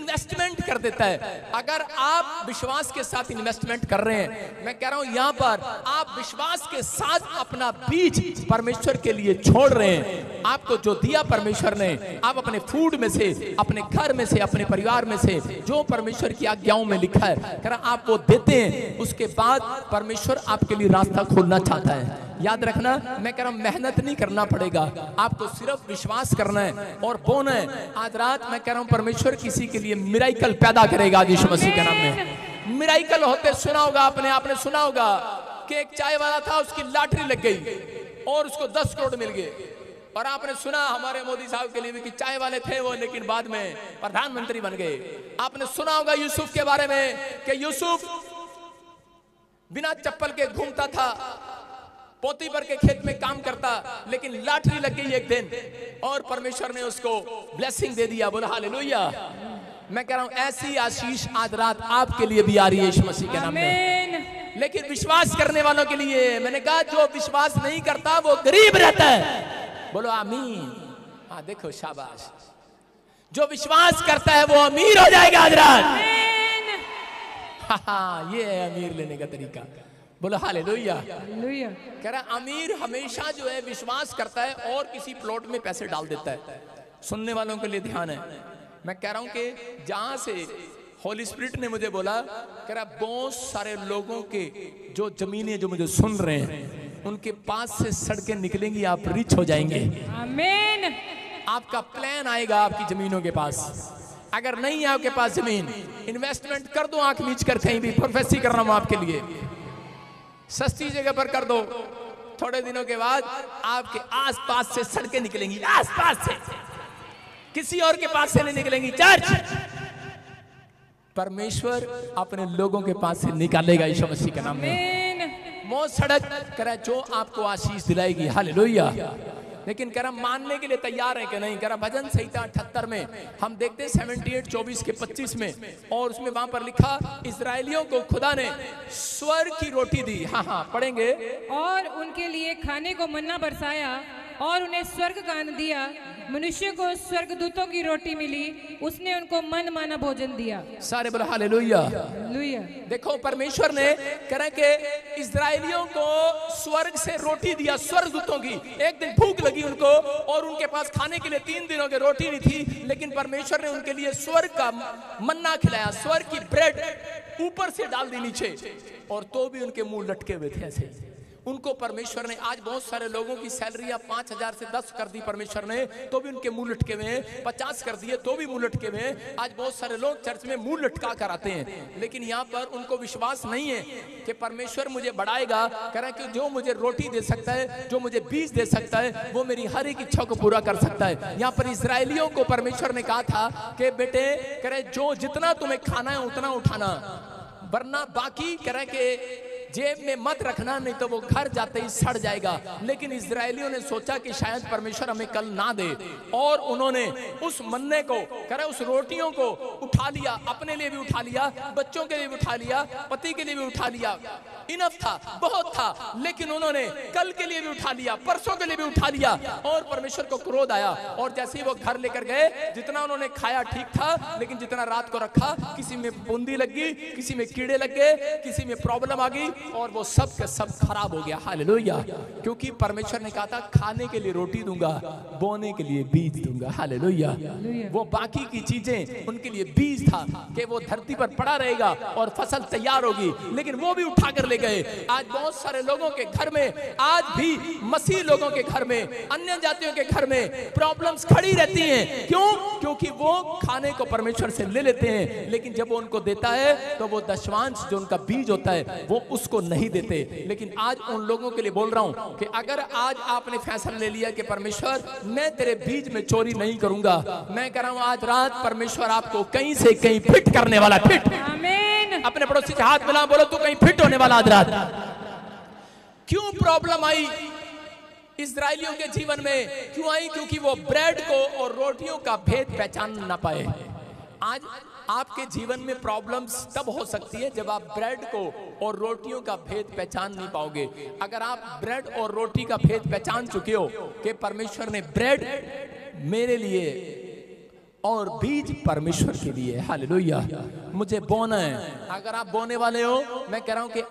Investment कर देता है। अगर आप विश्वास के साथ इन्वेस्टमेंट कर रहे हैं, मैं कह रहा हूं यहां पर आप विश्वास के साथ अपना बीज परमेश्वर के लिए छोड़ रहे हैं। आपको जो दिया परमेश्वर ने, आप अपने फूड में से, अपने घर में से, अपने परिवार में से जो परमेश्वर की आज्ञाओं में लिखा है, कह रहा आप वो देते हैं, उसके बाद परमेश्वर आपके लिए रास्ता खोलना चाहता है। याद रखना, मैं कह रहा हूं मेहनत नहीं करना पड़ेगा, आपको सिर्फ विश्वास करना है और बोना है। आज रात मैं कह रहा हूं परमेश्वर किसी के लिए मिराइकल पैदा करेगा यीशु मसीह के नाम में। मिराइकल होते सुना होगा आपने सुना होगा कि एक चाय वाला था, उसकी लॉटरी लग गई और उसको 10 करोड़ मिल गए। और आपने सुना हमारे मोदी साहब के लिए भी कि चाय वाले थे वो, लेकिन बाद में प्रधानमंत्री बन गए। आपने सुना होगा यूसुफ के बारे में कि यूसुफ बिना चप्पल के घूमता था, पोतीपर के खेत में काम करता, लेकिन लॉटरी लग गई एक दिन और परमेश्वर ने उसको ब्लेसिंग दे दिया। बोला हालेलुया। मैं कह रहा हूं ऐसी आशीष आज रात आपके लिए भी आ रही है यीशु मसीह के नाम में। लेकिन विश्वास करने वालों के लिए मैंने कहा, जो विश्वास नहीं करता वो गरीब रहता है। बोलो आमीन। हाँ देखो, शाबाश। जो विश्वास करता है वो अमीर हो जाएगा आज रात। हाँ, ये है अमीर लेने का तरीका। बोलो हालेलुया। कह रहा अमीर हमेशा जो है विश्वास करता है और किसी प्लॉट में पैसे डाल देता है। सुनने वालों के लिए ध्यान है, मैं कह रहा हूं कि जहां से होली स्पिरिट ने मुझे बोला, कह रहा बहुत सारे लोगों के जो जमीनें जो मुझे सुन रहे हैं, उनके पास से सड़कें निकलेंगी, आप रिच हो जाएंगे। आमीन। आपका प्लान आएगा आपकी जमीनों के पास। अगर नहीं है आपके पास जमीन, इन्वेस्टमेंट कर दो आंख मीच कर कहीं भी। प्रोफेसी कर रहा हूं आपके लिए, सस्ती जगह पर कर दो। थोड़े दिनों के बाद आपके आसपास से सड़कें निकलेंगी, आसपास से, किसी और के पास से नहीं निकलेंगी। चर्च परमेश्वर अपने लोगों के पास से निकालेगा यीशु मसीह के नाम में। वो सड़क करे जो आपको आशीष दिलाएगी। हालेलुया। लेकिन कह रहा मानने के लिए तैयार है कि नहीं। कह रहा भजन संहिता 78 में हम देखते हैं 78:24 के 25 में, और उसमें वहां पर लिखा, इजरायलियों को खुदा ने स्वर्ग की रोटी दी। हाँ पढ़ेंगे। और उनके लिए खाने को मन्ना बरसाया और उन्हें स्वर्ग का अन्न दिया। मनुष्य को स्वर्गदूतों की रोटी मिली, उसने उनको मन माना भोजन दिया। सारे बोलो हालेलुया। देखो परमेश्वर ने कह रहे कि इजरायलियों को स्वर्ग से रोटी दिया, स्वर्गदूतों की। एक दिन भूख लगी उनको और उनके पास खाने के लिए 3 दिनों की रोटी नहीं थी, लेकिन परमेश्वर ने उनके लिए स्वर्ग का मन्ना खिलाया, स्वर्ग की ब्रेड ऊपर से डाल दी नीचे, और तो भी उनके मुंह लटके हुए थे ऐसे। उनको परमेश्वर ने, आज बहुत सारे लोगों की सैलरियां 5,000 से 10 कर दी परमेश्वर ने, तो भी उनके मुंह लटके हुए हैं। 50 कर दिए तो भी मुंह लटके हुए हैं। आज बहुत सारे लोग चर्च में मुंह लटका कर आते हैं, लेकिन यहाँ पर उनको विश्वास नहीं है कि परमेश्वर मुझे बढ़ाएगा। कह रहा है कि जो मुझे रोटी दे सकता है, जो मुझे बीज दे सकता है, वो मेरी हर एक इच्छा को पूरा कर सकता है। यहाँ पर इजरायलियों को परमेश्वर ने कहा था कि बेटे, कह रहे जो जितना तुम्हें खाना है उतना उठाना, वरना बाकी कह रहे कि जेब में मत रखना, नहीं तो वो घर जाते ही सड़ जाएगा। लेकिन इजरायलियों ने सोचा कि शायद परमेश्वर हमें कल ना दे, और उन्होंने उस मन्ने को, करे उस रोटियों को उठा लिया, अपने लिए भी उठा लिया, बच्चों के लिए भी उठा लिया, पति के लिए भी उठा लिया। इनफ था, बहुत था, लेकिन उन्होंने कल के लिए भी उठा लिया, परसों के लिए भी उठा लिया, और परमेश्वर को क्रोध आया। और जैसे ही वो घर लेकर गए, जितना उन्होंने खाया ठीक था, लेकिन जितना रात को रखा, किसी में बूंदी लग गई, किसी में कीड़े लग गए, किसी में प्रॉब्लम आ गई, और वो सब का सब खराब हो गया। हालेलुया। क्योंकि परमेश्वर ने कहा था खाने के लिए रोटी दूंगा, बोने के लिए बीज दूंगा। हालेलुया। वो बाकी की चीजें उनके लिए बीज था कि वो धरती पर पड़ा रहेगा और फसल तैयार होगी, लेकिन वो भी उठा कर ले गए। आज बहुत सारे लोगों के घर में, आज भी मसीह लोगों के घर में, अन्य जातियों के घर में प्रॉब्लम्स खड़ी रहती हैं। क्यों? क्योंकि वो खाने को परमेश्वर से ले लेते हैं, लेकिन जब वो उनको देता है तो वो दशमांश जो उनका बीज होता है वो उसको नहीं देते। लेकिन आज उन लोगों के लिए बोल रहा हूं कि अगर आज आपने फैसला ले लिया कि परमेश्वर मैं तेरे बीज में चोरी नहीं करूंगा, मैं कह रहा हूं आज रात परमेश्वर आपको कहीं से कहीं फिट करने वाला। फिट। आमीन। अपने पड़ोसी से हाथ मिला, बोलो तू कहीं फिट होने वाला आज रात। क्यों प्रॉब्लम आई इजरायलियों के जीवन में? क्यों आई? क्योंकि वो ब्रेड को और रोटियों का भेद पहचान ना पाए। आज आपके जीवन में प्रॉब्लम्स तब हो सकती है जब आप ब्रेड को और रोटियों का भेद पहचान नहीं पाओगे। अगर आप ब्रेड और रोटी का भेद पहचान चुके हो कि परमेश्वर ने ब्रेड मेरे लिए और बीज परमेश्वर के लिए। हालेलुया। मुझे बोना है। अगर आप बोने वाले हो, मैं कह रहा हूं कि